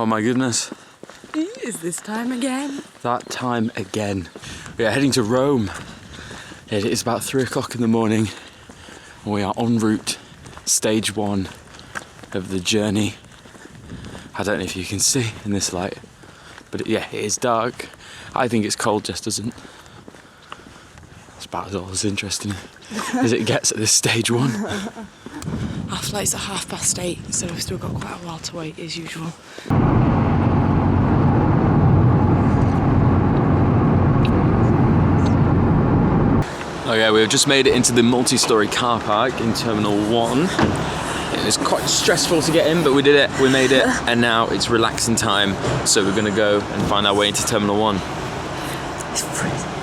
my goodness. Is this time again? That time again. We are heading to Rome. It is about 3 o'clock in the morning. And we are en route. Stage 1 of the journey. I don't know if you can see in this light. But yeah, it is dark. I think it's cold, Jess doesn't. That's about as interesting as it gets at this stage 1. Our flight's at 8:30, so we've still got quite a while to wait as usual. Okay, we've just made it into the multi-storey car park in Terminal 1. It was quite stressful to get in, but we did it, we made it, and now it's relaxing time, so we're gonna go and find our way into Terminal 1. It's freezing.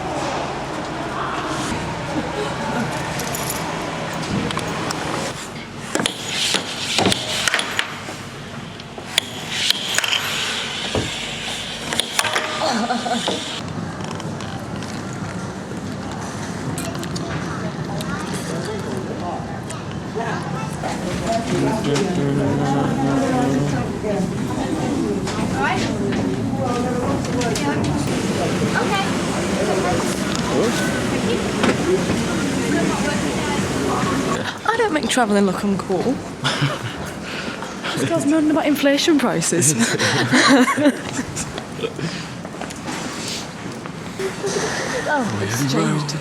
I don't make travelling look uncool. This girl's moaning about inflation prices. Oh, it's changed.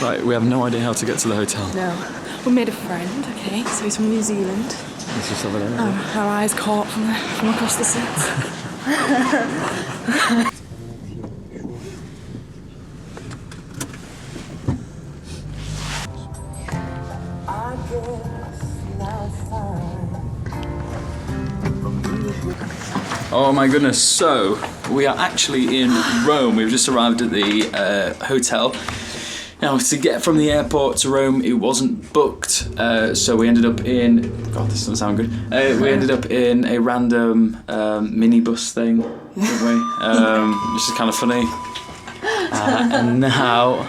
Right, we have no idea how to get to the hotel. No. We made a friend, okay, so he's from New Zealand. It's just over there. Oh, our eyes caught from across the seats. Oh my goodness, so we are actually in Rome. We've just arrived at the hotel. Now, to get from the airport to Rome, it wasn't booked, so we ended up in... God, this doesn't sound good. We ended up in a random minibus thing, didn't we? Which is kind of funny. And now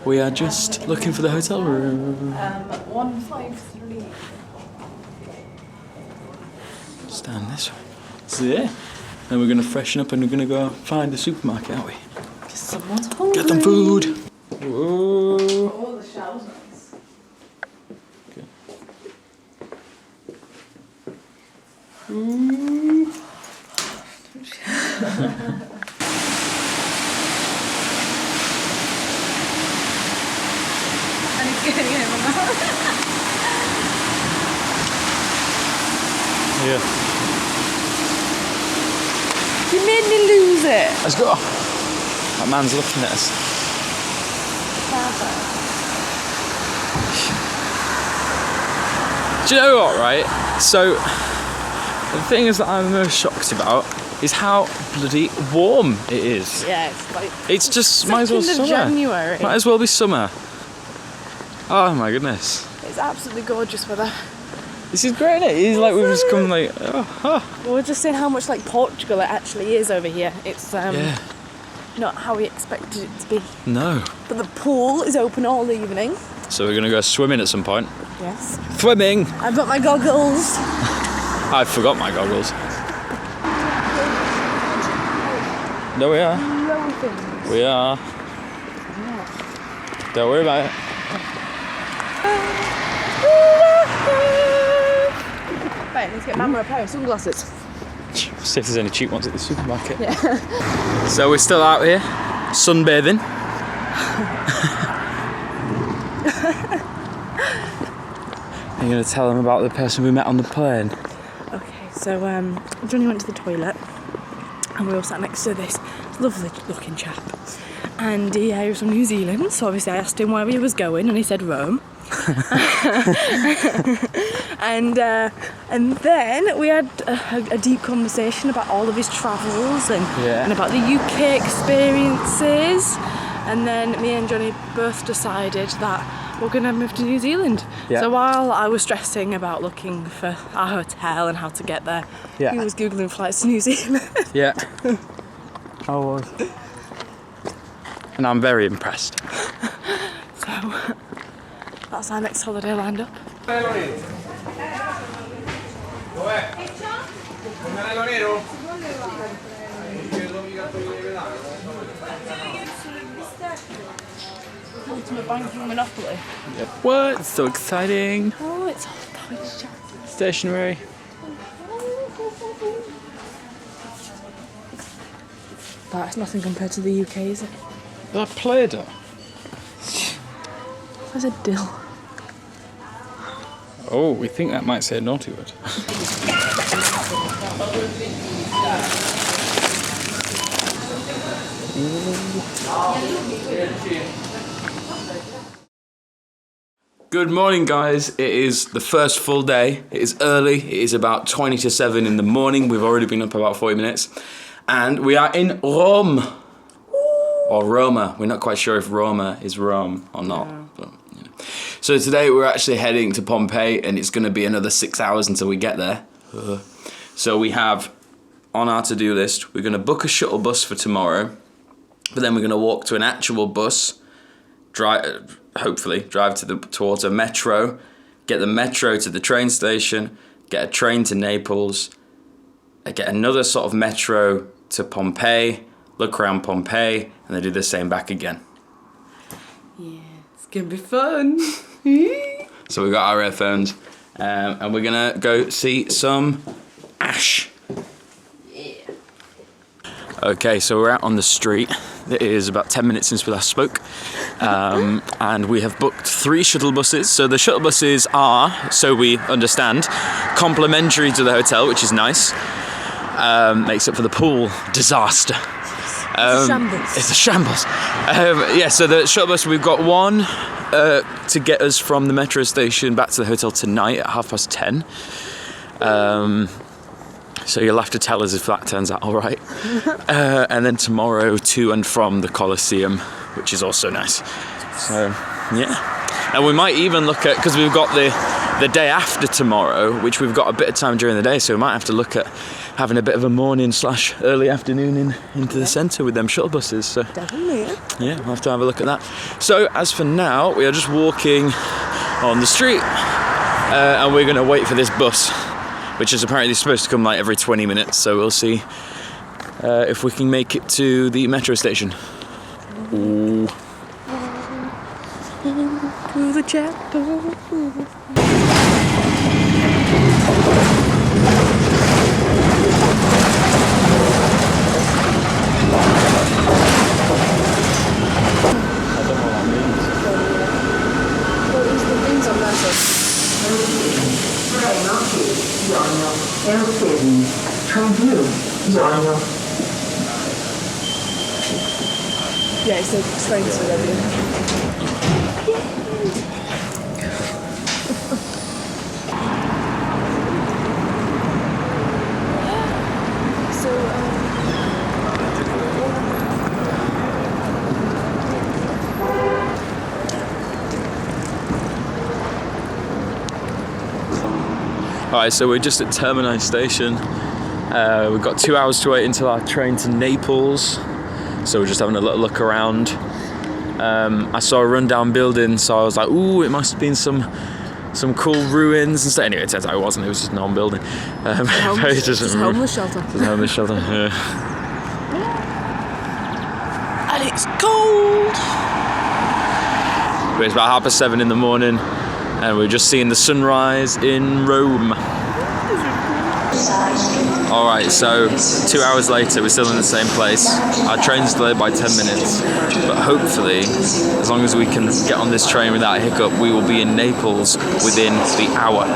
we are just looking for the hotel room. 153. Just down this way. So yeah, then we're going to freshen up and we're going to go find the supermarket, aren't we? Someone's hungry. Get them food! Whoa! Oh, the shower's nice. Okay. Ooh. Yeah. You made me lose it. Let's go. That man's looking at us. Do you know what, right? So, the thing is that I'm most shocked about is how bloody warm it is. Yeah, it's like... It's just, might as well be summer. January. Might as well be summer. Oh my goodness. It's absolutely gorgeous weather. This is great, isn't it? It's like we've just come like, Well, we're just seeing how much like Portugal it actually is over here. It's yeah. Not how we expected it to be. No. But the pool is open all evening. So we're gonna go swimming at some point. Yes. Swimming! I've got my goggles. I forgot my goggles. No, we are. We are. Don't worry about it. Right, let's get Mama a pair of sunglasses. See if there's any cheap ones at the supermarket. Yeah. So we're still out here, sunbathing. Are you going to tell them about the person we met on the plane? Okay, so Johnny went to the toilet and we all sat next to this lovely looking chap. And he was from New Zealand, so obviously I asked him where he was going and he said Rome. and then we had a deep conversation about all of his travels and about the UK experiences. And then me and Johnny both decided that we're going to move to New Zealand. Yeah. So while I was stressing about looking for our hotel and how to get there, he was Googling flights to New Zealand. Yeah. I was. And I'm very impressed. So that's our next holiday lined up. Ultimate banking monopoly. What? It's so exciting. Oh, it's all toy Stationery. That's nothing compared to the UK, is it? That Play-Doh. There's a dill. Oh, we think that might say a naughty word. Good morning, guys. It is the first full day. It is early. It is about 20 to 7 in the morning. We've already been up about 40 minutes. And we are in Rome. Or Roma. We're not quite sure if Roma is Rome or not. Yeah. But, you know. So today we're actually heading to Pompeii, and it's going to be another 6 hours until we get there. So we have on our to-do list, we're going to book a shuttle bus for tomorrow, but then we're going to walk to an actual bus, hopefully drive towards a metro, get the metro to the train station, get a train to Naples, get another sort of metro to Pompeii, look around Pompeii, and then do the same back again. Yeah, it's gonna be fun. So we got our earphones, and we're gonna go see some Ash. Yeah. Okay, so we're out on the street. It is about 10 minutes since we last spoke, and we have booked 3 shuttle buses. So the shuttle buses are, so we understand, complimentary to the hotel, which is nice. Makes up for the pool disaster. It's a shambles. Yeah, so the shuttle bus, we've got one to get us from the metro station back to the hotel tonight at 10:30. So you'll have to tell us if that turns out all right. And then tomorrow to and from the Colosseum, which is also nice. So, yeah. And we might even look at, because we've got the day after tomorrow, which we've got a bit of time during the day, so we might have to look at having a bit of a morning / early afternoon into the centre with them shuttle buses. So Definitely. yeah, we'll have to have a look at that. So as for now, we are just walking on the street, and we're going to wait for this bus, which is apparently supposed to come like every 20 minutes. So we'll see if we can make it to the metro station. Ooh. To the chapel. Yeah, it's the trains with everything. Alright, so we're just at Termini station. We've got 2 hours to wait until our train to Naples. So we're just having a little look around. I saw a rundown building, so I was like, ooh, it must have been some cool ruins and stuff. Anyway, it turns out it wasn't, it was just an old building. Homeless shelter. It's a homeless shelter, yeah. And it's cold! But it's about 7:30 in the morning, and we're just seeing the sunrise in Rome. Alright, so 2 hours later, we're still in the same place. Our train's delayed by 10 minutes, but hopefully, as long as we can get on this train without a hiccup, we will be in Naples within the hour.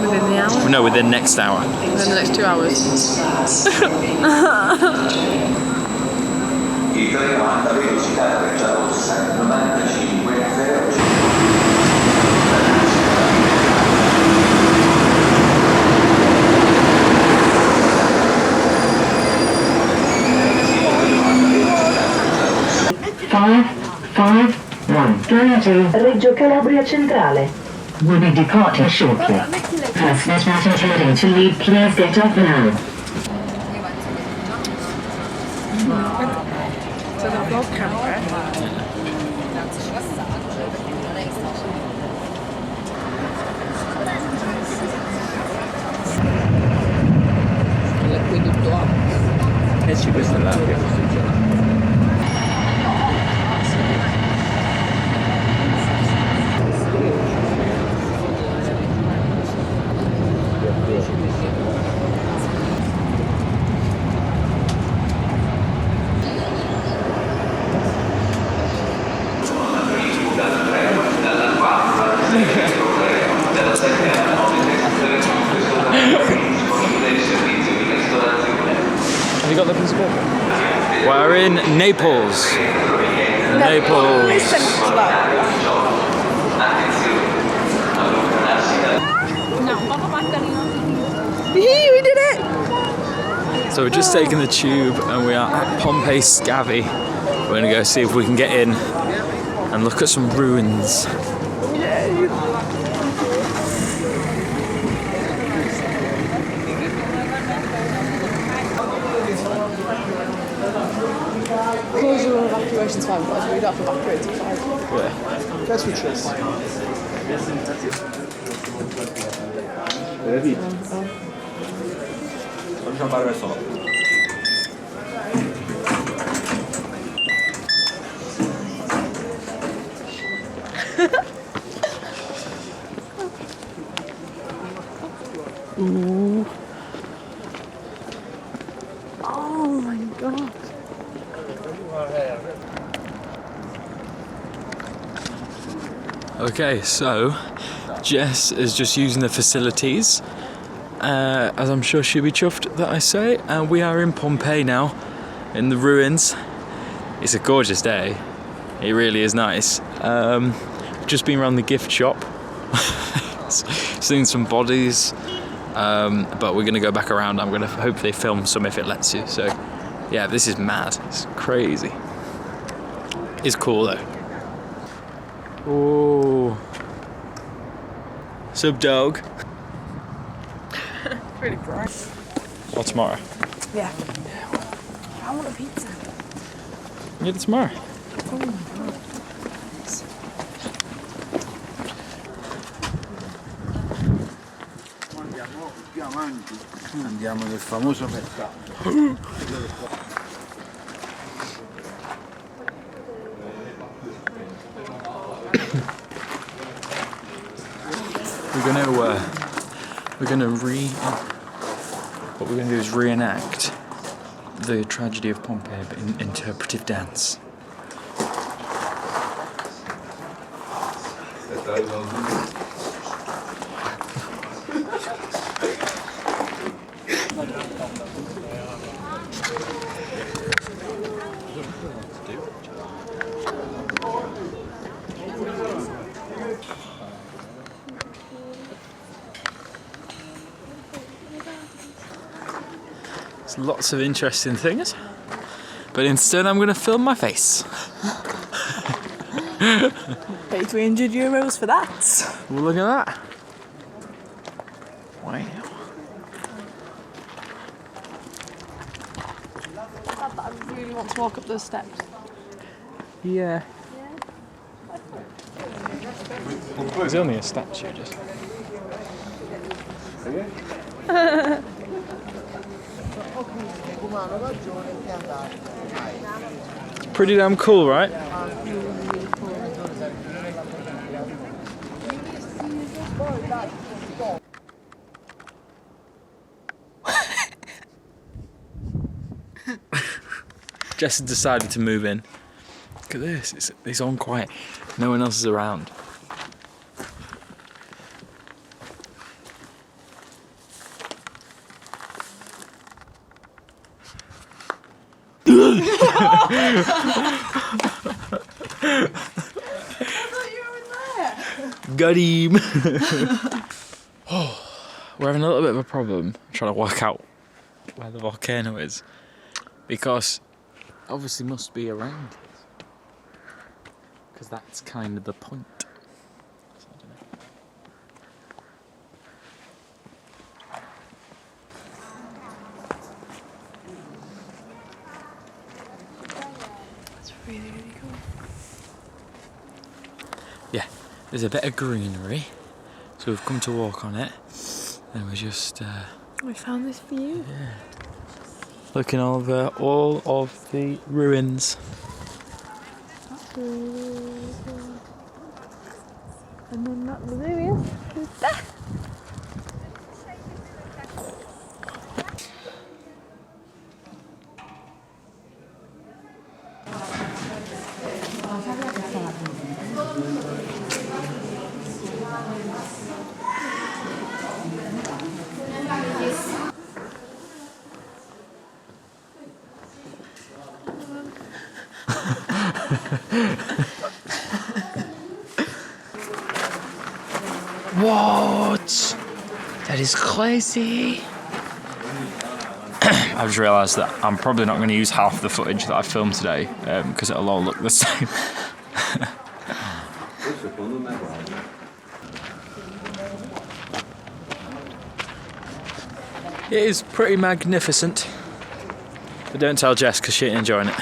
Within the hour? No, within next hour. Within the next 2 hours. Going to Reggio Calabria Centrale. Will be departing shortly. Passengers not intending to leave, please get off now. So the vlog camera. Liquid Che questo è l'aria. Have you got the piece of paper? We're in Naples. Naples. We did it! So we're just taking the tube and we are at Pompeii Scavi. We're gonna go see if we can get in and look at some ruins. Closure of evacuation's fine, but we'd have to evacuate at 5. Yeah. Che è successo? Facciamo fare solo. Ooh. Oh my god. Okay, so Jess is just using the facilities, as I'm sure she'll be chuffed that I say, and we are in Pompeii now, in the ruins. It's a gorgeous day, it really is nice. Just been around the gift shop, seen some bodies, but we're gonna go back around. I'm gonna hopefully film some if it lets you, so yeah, this is mad, it's crazy. It's cool though. Oh, sub dog. It's really bright. Or tomorrow. Yeah. I want a pizza. Get it tomorrow. Oh my god. Andiamo più avanti. Andiamo nel famoso mercato. What we're gonna do is reenact the tragedy of Pompeii but in interpretive dance. There's lots of interesting things, but instead I'm going to film my face. Pay €300 for that. Well, look at that. Wow. I really want to walk up those steps. Yeah. There's only a statue, just. It's pretty damn cool, right? Jess has decided to move in. Look at this, it's on quiet. No one else is around. Got him! Oh, we're having a little bit of a problem trying to work out where the volcano is, because it obviously must be around here, because that's kind of the point. So I don't know. That's really, really cool. Yeah, there's a bit of greenery, so we've come to walk on it, and we're just We found this view. yeah. looking over all of the ruins. And then that there is there. What? That is crazy. I've just realised that I'm probably not going to use half the footage that I filmed today because it'll all look the same. It is pretty magnificent. But don't tell Jess because she ain't enjoying it.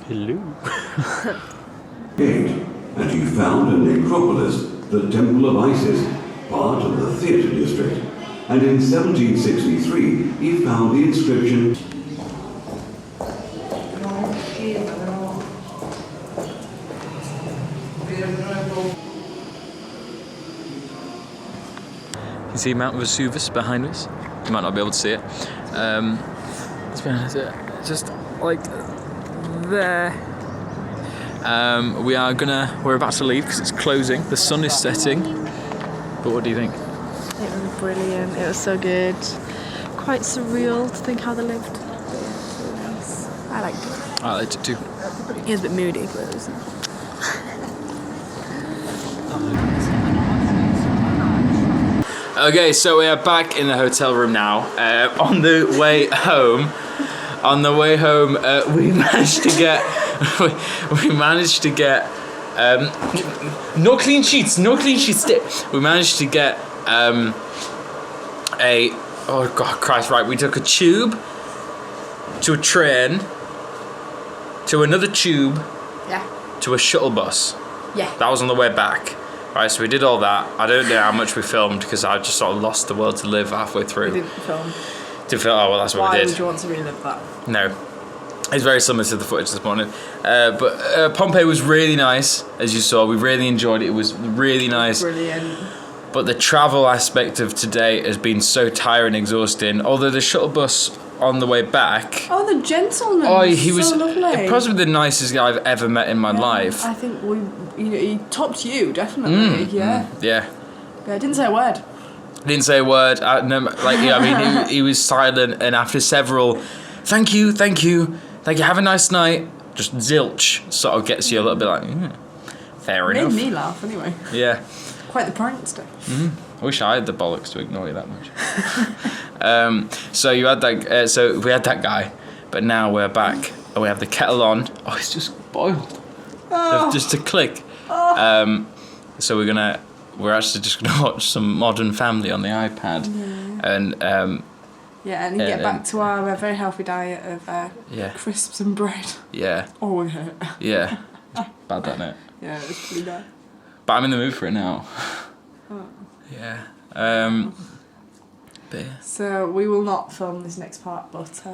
Hello. And he found a necropolis, the Temple of Isis, part of the theatre district. And in 1763, he found the inscription. You see Mount Vesuvius behind us? You might not be able to see it. It's behind us, just like there. We're about to leave because it's closing. The sun is setting. But what do you think? It was brilliant. It was so good. Quite surreal to think how they lived. Really nice. I liked it. I liked it too. It was a bit moody, but it was. Okay, so we are back in the hotel room now. On the way home, we managed to get. We managed to get. No clean sheets. We managed to get oh God Christ! Right, we took a tube to a train to another tube to a shuttle bus. Yeah. That was on the way back. Right, so we did all that. I don't know how much we filmed because I just sort of lost the will to live halfway through. We didn't film. Oh well, that's what we did. Why would you want to relive that? No. It's very similar to the footage this morning. But Pompeii was really nice, as you saw. We really enjoyed it. It was really nice. Brilliant. But the travel aspect of today has been so tiring and exhausting. Although the shuttle bus on the way back... Oh, the gentleman. Oh, he was so lovely. possibly the nicest guy I've ever met in my life. I think he topped you, definitely. Yeah. Yeah. Yeah, didn't say a word. Didn't say a word. He was silent, and after several, thank you, have a nice night, just zilch sort of gets you a little bit like, fair enough. Made me laugh anyway. Yeah. Quite the prankster. I wish I had the bollocks to ignore you that much. So you had that. So we had that guy, but now we're back. And we have the kettle on. Oh, it's just boiled. Just a click. So we're actually just gonna watch some Modern Family on the iPad, and get back to our very healthy diet of crisps and bread. Yeah. Oh, it hurt. Yeah. Bad, that innit? Yeah, it was pretty bad. But I'm in the mood for it now. Oh. Yeah. But yeah. So we will not film this next part, but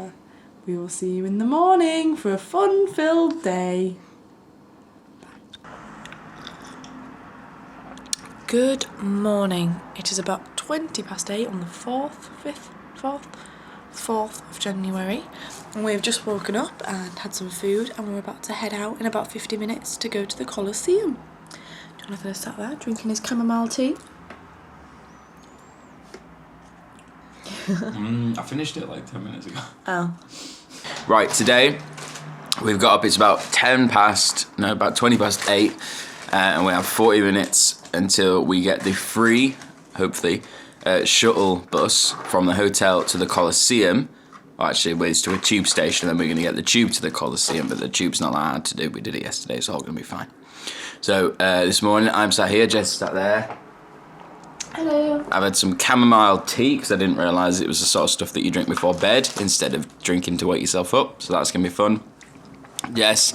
we will see you in the morning for a fun-filled day. Good morning. It is about 8:20 on the 4th of January, and we've just woken up and had some food, and we're about to head out in about 50 minutes to go to the Colosseum. Jonathan is sat there drinking his chamomile tea. I finished it like 10 minutes ago. Oh. Right, today we've got up, it's about 20 past 8, and we have 40 minutes until we get the free, hopefully, shuttle bus from the hotel to the Colosseum. Well, actually, it's to a tube station, and then we're going to get the tube to the Colosseum, but the tube's not hard to do. We did it yesterday, it's all going to be fine. So, this morning, I'm sat here, Jess sat there. Hello. I've had some chamomile tea, because I didn't realise it was the sort of stuff that you drink before bed, instead of drinking to wake yourself up, so that's going to be fun. Jess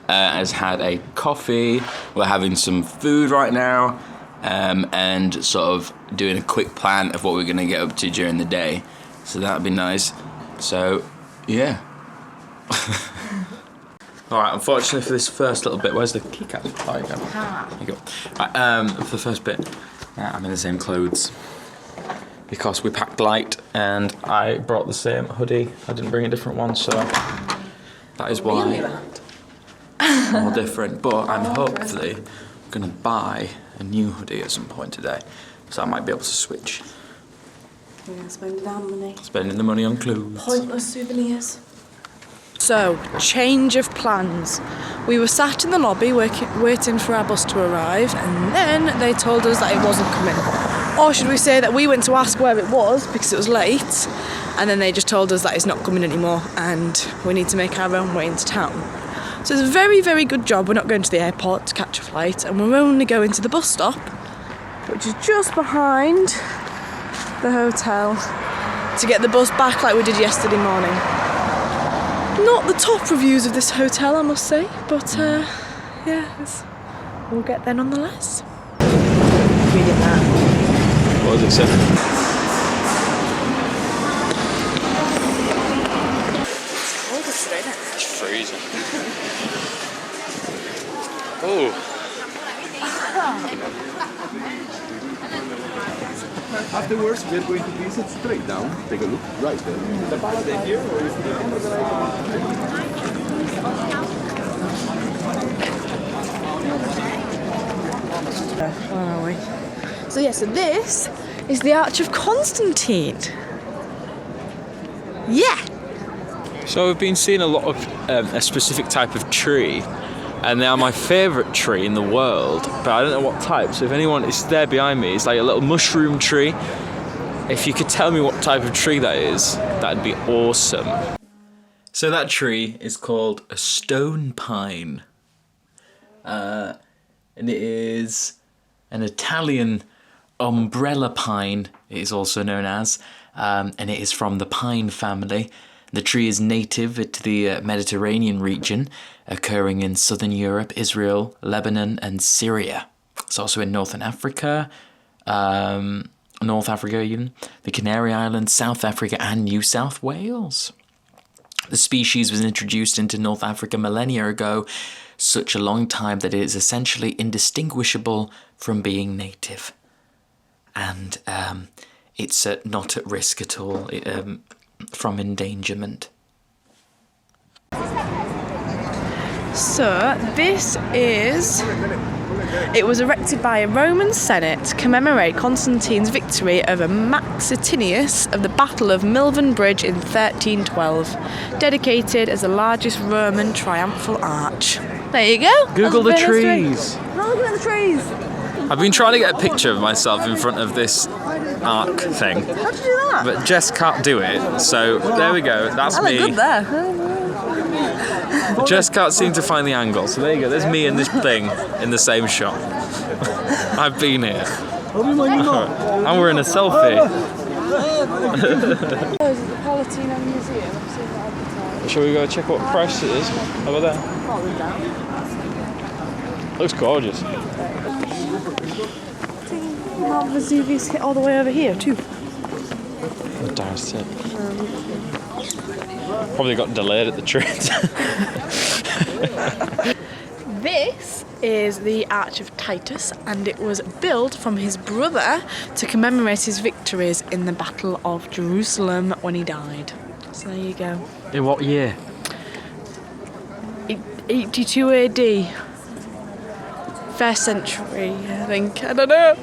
has had a coffee. We're having some food right now, and sort of doing a quick plan of what we're going to get up to during the day. So that'd be nice. So, yeah. Alright, unfortunately for this first little bit, where's the keycap? Oh, you go. There you go. Right, for the first bit, I'm in the same clothes because we packed light and I brought the same hoodie. I didn't bring a different one, so that is why. All different, but I'm hopefully going to buy a new hoodie at some point today, so I might be able to switch. We're going to spend our money. Spending the money on clothes. Pointless souvenirs. So, change of plans. We were sat in the lobby waiting for our bus to arrive, and then they told us that it wasn't coming. Or should we say that we went to ask where it was because it was late, and then they just told us that it's not coming anymore and we need to make our own way into town. So it's a very, very good job we're not going to the airport to catch a flight, and we're only going to the bus stop, which is just behind the hotel, to get the bus back like we did yesterday morning. Not the top reviews of this hotel, I must say, but yeah, we'll get there nonetheless. Reading that. What does it say? It's freezing. Oh. Afterwards, we are going to visit straight down. Take a look right there. The palace here, or is Where are we? So yeah, so this is the Arch of Constantine. Yeah. So we've been seeing a lot of a specific type of tree, and they are my favourite tree in the world, but I don't know what type. So if anyone is there behind me, it's like a little mushroom tree. If you could tell me what type of tree that is, that'd be awesome. So that tree is called a stone pine, and it is an Italian umbrella pine, it is also known as, and it is from the pine family. The tree is native to the Mediterranean region, occurring in southern Europe, Israel, Lebanon, and Syria. It's also in Northern Africa, North Africa even, the Canary Islands, South Africa, and New South Wales. The species was introduced into North Africa millennia ago, such a long time that it is essentially indistinguishable from being native. And it's not at risk at all from endangerment. So this is... It was erected by a Roman Senate to commemorate Constantine's victory over Maxentius of the Battle of Milvian Bridge in 1312, dedicated as the largest Roman triumphal arch. There you go. Google the trees. Not looking at the trees. I've been trying to get a picture of myself in front of this arc thing. How'd you do that? But Jess can't do it, so there we go. That's I me. look good there. Jess can't seem to find the angle, so there you go. There's me and this thing in the same shot. I've been here. And we're in a selfie. This is the Palatino Museum. Shall we go check what price it is over there? Looks gorgeous. Mount Vesuvius hit all the way over here too. That's it. Probably got delayed at the train. This is the Arch of Titus, and it was built from his brother to commemorate his victories in the Battle of Jerusalem when he died. So there you go. In what year? 82 AD. First century, I think. I don't know.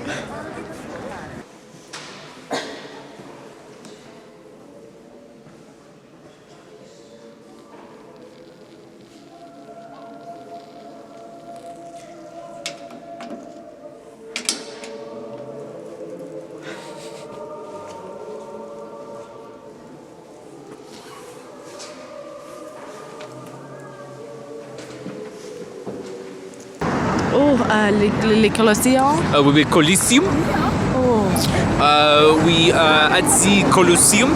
Le Colosseum. We'll be Colosseum. We are at the Colosseum.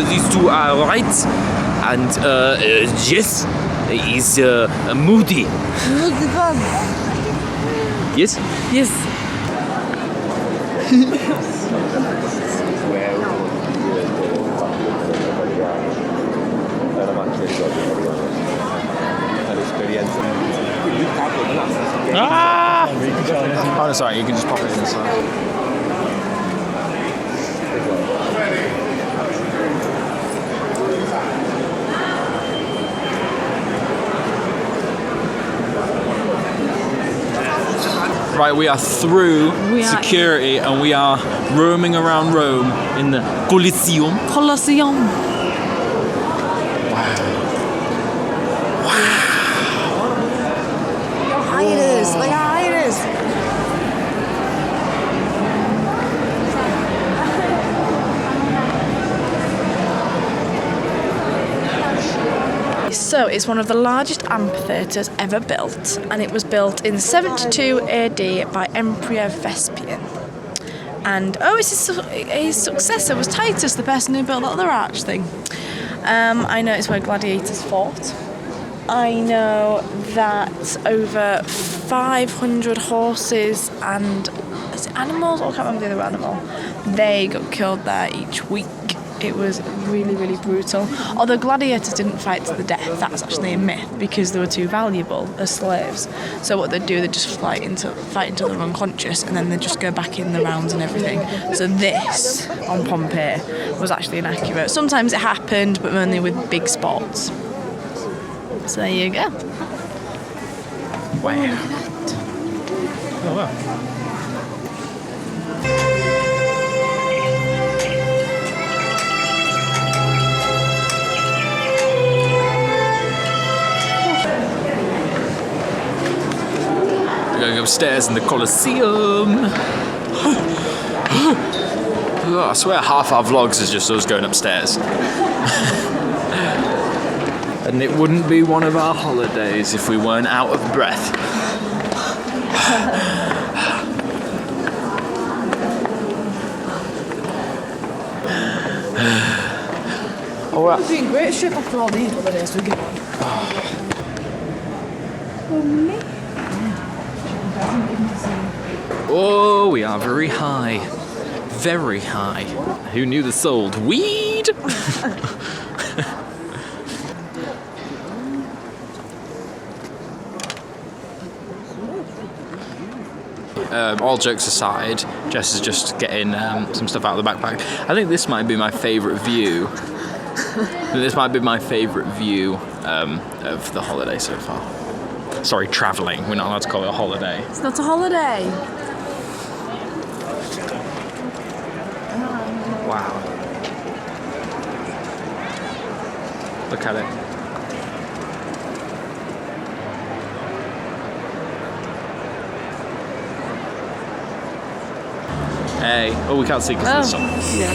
These two are right. And yes, is moody. Yes? Yes. Ah! Oh, no, sorry, you can just pop it inside. Right, we are through security and we are roaming around Rome in the Colosseum. Colosseum. Look how high it is. Look how high it is. So it's one of the largest amphitheatres ever built, and it was built in 72 AD by Emperor Vespasian. And his successor was Titus, the person who built that other arch thing. I know it's where gladiators fought. I know that over 500 horses and is it animals? I can't remember the other animal. They got killed there each week. It was really, really brutal. Although gladiators didn't fight to the death, that's actually a myth because they were too valuable as slaves. So what they'd do, they'd just fight until they're unconscious, and then they'd just go back in the rounds and everything. So this on Pompeii was actually inaccurate. Sometimes it happened, but only with big spots. So there you go. Wow. Oh, wow. We're going upstairs in the Colosseum. I swear half our vlogs is just us going upstairs. And it wouldn't be one of our holidays if we weren't out of breath. We're doing a great trip after all these holidays we get on. Oh, we are very high. Very high. Who knew they sold weed? All jokes aside, Jess is just getting some stuff out of the backpack. I think this might be my favourite view. This might be my favourite view of the holiday so far. Sorry, travelling. We're not allowed to call it a holiday. It's not a holiday. Wow. Look at it. Hey. Oh, we can't see because of the sun. Yeah.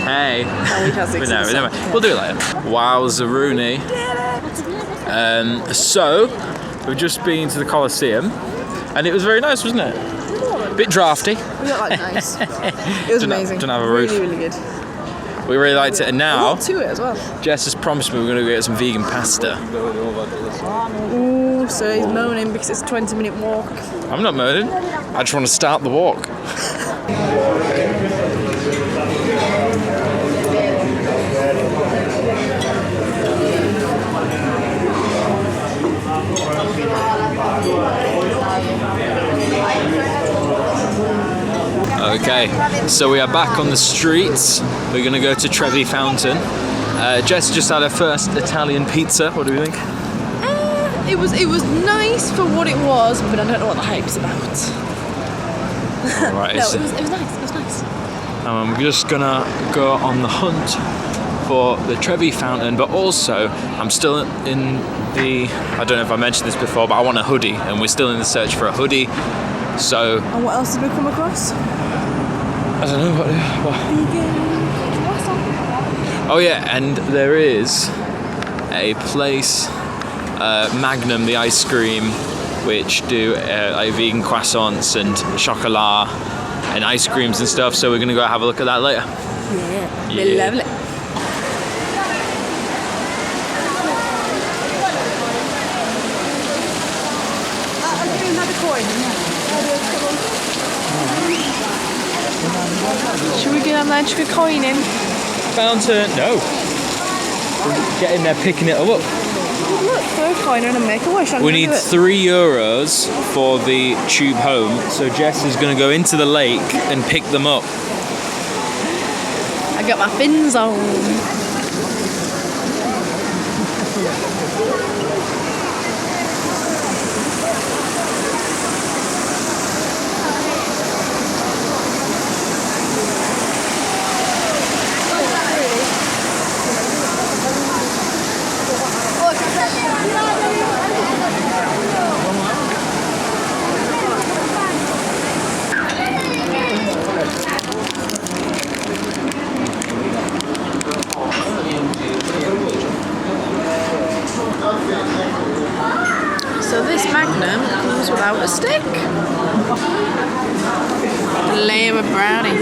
Hey. Oh, we can't see. But no, never mind. We'll do it later. Wow, Zaruni. So, we've just been to the Colosseum, and it was very nice, wasn't it? A bit drafty. We got like nice. It was amazing. Don't have a roof. Really, really good. We really liked it, and now To it as well. Jess has promised me we're going to get some vegan pasta. Ooh, so he's moaning because it's a 20-minute walk. I'm not moaning. I just want to start the walk. Okay, so we are back on the streets. We're going to go to Trevi Fountain. Jess just had her first Italian pizza. What do we think? It was nice for what it was, but I don't know what the hype's about. Right, No, it was nice. It was nice. I'm just gonna go on the hunt for the Trevi Fountain, but also I'm still in the, I don't know if I mentioned this before, but I want a hoodie, and we're still in the search for a hoodie. So And what else did we come across? I don't know what. Oh yeah, and there is a place, Magnum, the ice cream, which do like vegan croissants and chocolat and ice creams and stuff. So we're gonna go have a look at that later. Yeah. Lovely. Should we get on there and chuck a coin in? Fountain. No. Get in there picking it all up. Look, throw a coin in and make a wish. We need €3 for the tube home. So Jess is going to go into the lake and pick them up. I got my fins on. So this Magnum comes without a stick. A layer of brownie.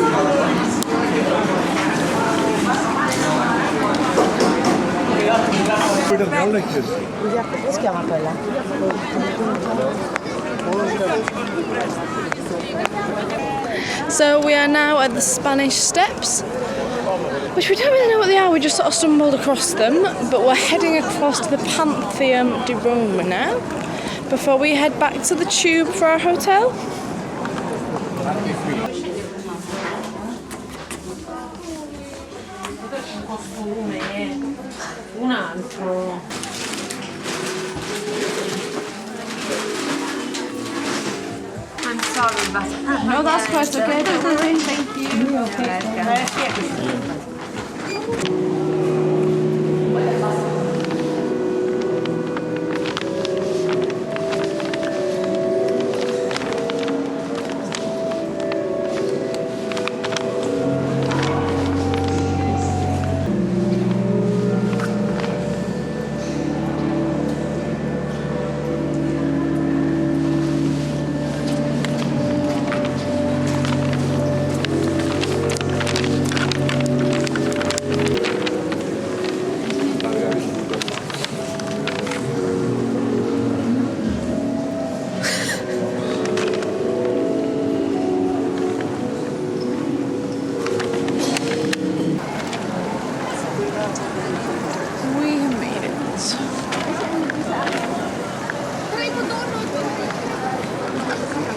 So we are now at the Spanish Steps, which we don't really know what they are, we just sort of stumbled across them, but we're heading across to the Pantheon de Rome now, before we head back to the tube for our hotel. I'm sorry, but No, that's quite okay, don't worry. thank you. We have made it.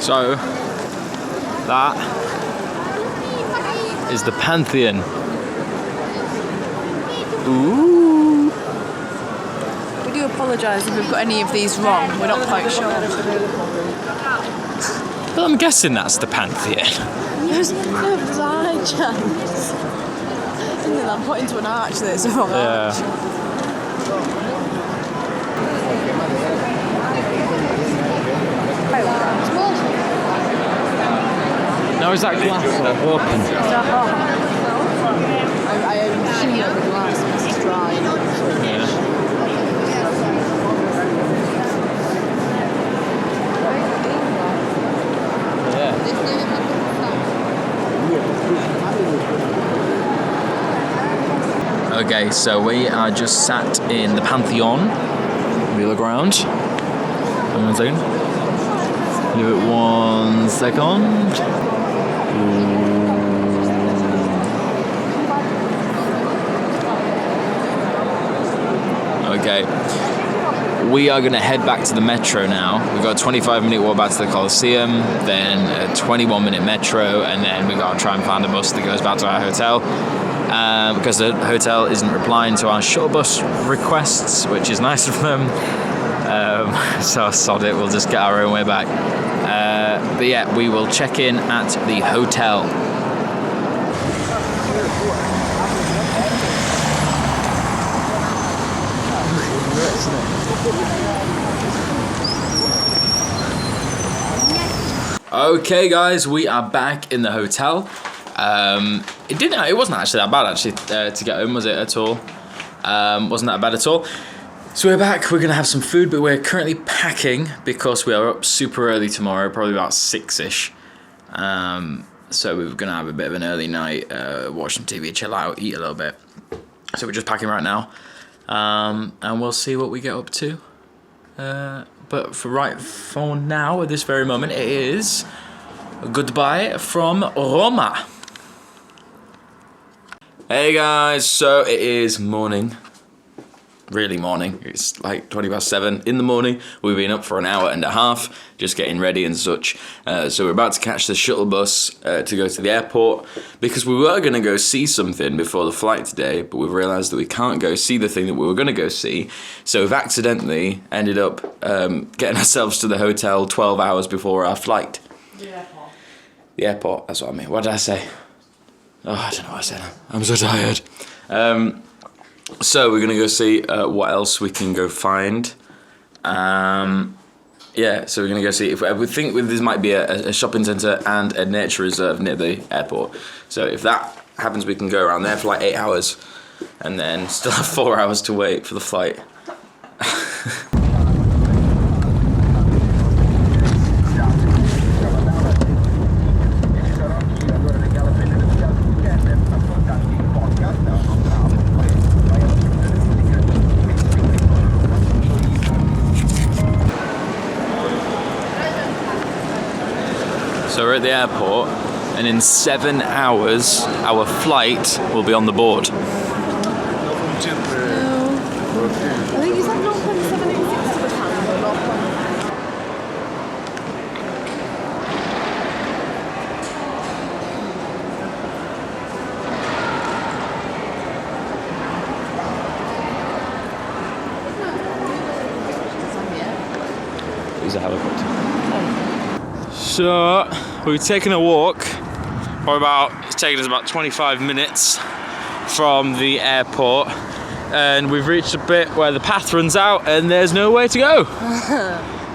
So, that is the Pantheon. Ooh. We do apologise if we've got any of these wrong, we're not quite sure. Well, I'm guessing that's the Pantheon. There's a high chance. Isn't it? I'm pointing to an arch there, it's a wrong arch. Now is that glass open? I assume that the glass must dry. Okay, so we are just sat in the Pantheon. We look around. Hang on a second. Give it 1 second. Okay. We are going to head back to the metro now. We've got a 25-minute walk back to the Colosseum, then a 21-minute metro, and then we've got to try and find a bus that goes back to our hotel. Because the hotel isn't replying to our shuttle bus requests, which is nice of them. So sod it, we'll just get our own way back. But yeah, we will check in at the hotel. Okay guys, we are back in the hotel. It wasn't actually that bad actually to get home, was it at all? Wasn't that bad at all. So we're back, we're gonna have some food, but we're currently packing because we are up super early tomorrow, probably about 6ish. So we're gonna have a bit of an early night, watch some TV, chill out, eat a little bit. So we're just packing right now. And we'll see what we get up to But for now, at this very moment, it is goodbye from Roma. Hey guys, so it is morning. Really morning. It's like 7:20 in the morning. We've been up for an hour and a half, just getting ready and such. So we're about to catch the shuttle bus to go to the airport, because we were going to go see something before the flight today, but we've realised that we can't go see the thing that we were going to go see. So we've accidentally ended up getting ourselves to the hotel 12 hours before our flight. The airport. The airport, that's what I mean. What did I say? Oh, I don't know what I said. I'm so tired. So we're going to go see what else we can go find. Yeah, so we're going to go see. We think this might be a shopping centre and a nature reserve near the airport. So if that happens, we can go around there for like 8 hours. And then still have 4 hours to wait for the flight. So we're at the airport, and in 7 hours, our flight will be on the board. I think it's like 0.786 to the pound or 0.7. There's a helicopter. So we've taken a walk it's taken us about 25 minutes from the airport, and we've reached a bit where the path runs out and there's no way to go.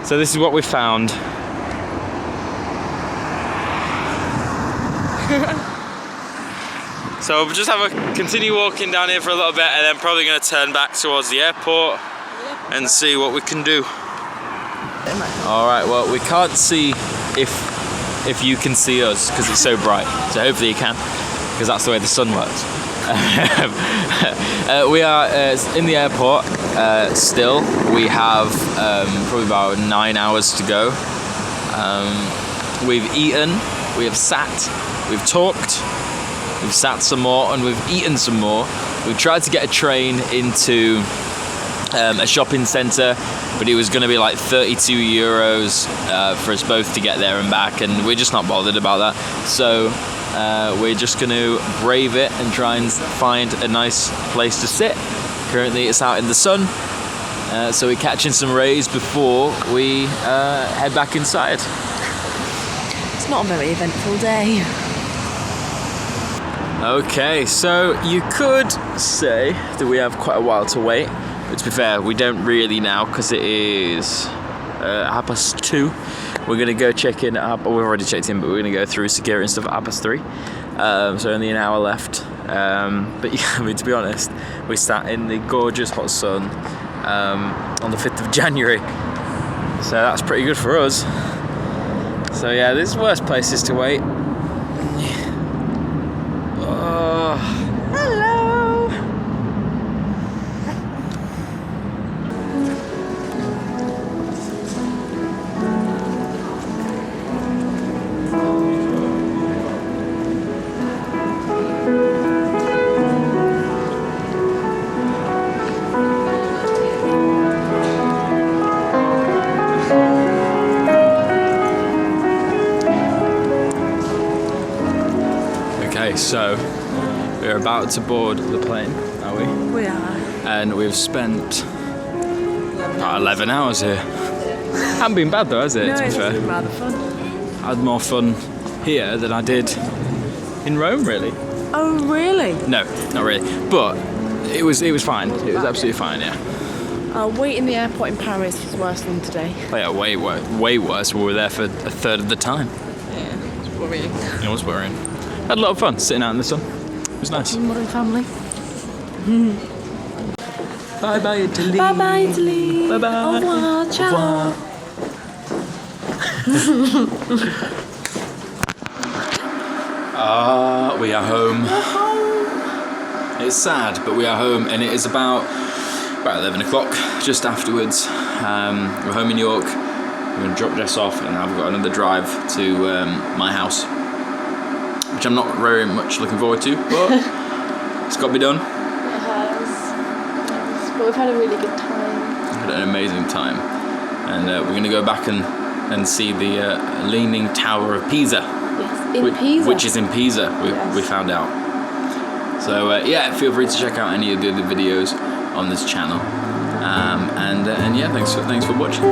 So this is what we found. So we'll just continue walking down here for a little bit, and then probably going to turn back towards the airport and see what we can do. Alright, well, we can't see if you can see us because it's so bright, so hopefully you can, because that's the way the sun works. We are in the airport still. We have probably about 9 hours to go. We've eaten, we have sat, we've talked, we've sat some more, and we've eaten some more. We've tried to get a train into a shopping centre, but it was going to be like 32 euros for us both to get there and back, and we're just not bothered about that. So we're just going to brave it and try and find a nice place to sit. Currently it's out in the sun, so we're catching some rays before we head back inside. It's not a very eventful day. Okay, so you could say that we have quite a while to wait. But to be fair, we don't really now, because it is 2:30. We're going to go check in we've already checked in, but we're going to go through security and stuff at 3:30. So only an hour left. But yeah, I mean, to be honest, we sat in the gorgeous hot sun on the 5th of January. So that's pretty good for us. So yeah, there's worse places to wait. So we're about to board the plane, are we? We are. And we've spent about 11 hours here. Hasn't been bad though, has it? No, to be it's fair. been rather fun. I had more fun here than I did in Rome, really. Oh, really? No, not really. But it was fine. It was absolutely fine, yeah. Waiting in the airport in Paris was worse than today. Oh yeah, way worse. We were there for a third of the time. Yeah, it's worrying. It was worrying. Had a lot of fun sitting out in the sun. It was nice. Modern family. Bye bye Italy. Bye bye Italy. Bye bye. Au revoir. Ciao. We are home. It's sad, but we are home, and it is about 11 o'clock, just afterwards. We're home in York. We're going to drop Jess off, and I've got another drive to my house, which I'm not very much looking forward to, but it's got to be done. It has. But we've had a really good time. We've had an amazing time, and we're going to go back and see the Leaning Tower of Pisa. Yes, in Pisa. Which is in Pisa, we found out. So yeah, feel free to check out any of the other videos on this channel. And yeah, thanks for watching.